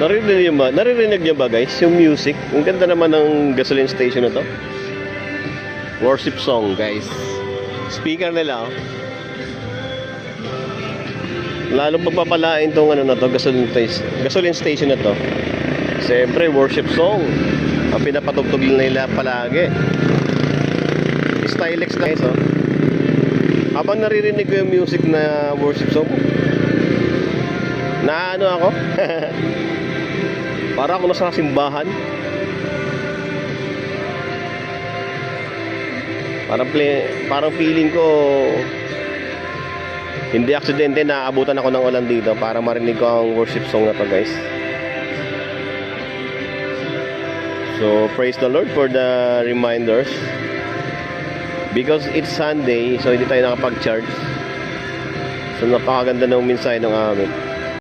Naririnig niyo ba guys yung music? Ang ganda naman ng gasoline station na to. Worship song guys. Speaker nila oh. Lalong pagpapalain tong ano na to, gasoline station na to. Siyempre worship song ang pinapatugtog nila palagi. Stylex guys oh. Habang naririnig ko yung music na worship song, naano ako. Para ako nasa simbahan. Parang feeling ko hindi aksidente na aabutan ako ng ulan dito para marinig ko ang worship song na to guys. So praise the Lord for the reminders. Because it's Sunday, so hindi tayo nakapag-charge. So napakaganda ng mensahe ng amin.